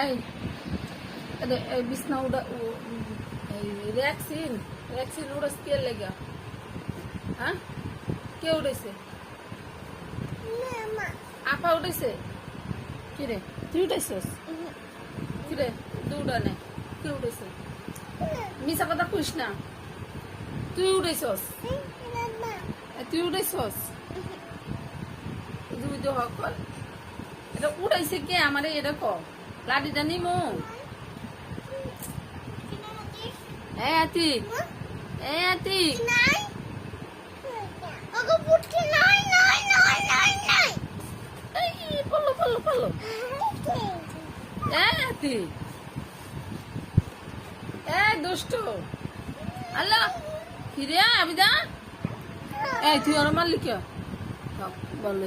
এই এই বিছনা উড়া এই ভ্যাকসিন ভ্যাকসিন উড়াস কে লেগা? হ্যাঁ, কে উড়েছে? আপা উঠেছে? কিরে তুই উঠেছিস? কিরে তুই উড়া নে, কে উঠেছে? মিছা কথা কইস না, তুই উঠেছস? তুই উঠেছস? তুই তো হক কর, এটা উড়াইছে কে আমারে? এটা ক, লাঠিটা নিমু? এ আতিক, এ আতিক, এই পড়লো পড়লো পড়লো। এ আতিক, এ দুষ্ট, আল্লাহ কিরে আবিদা, এই তুই আর মারলি কে? বল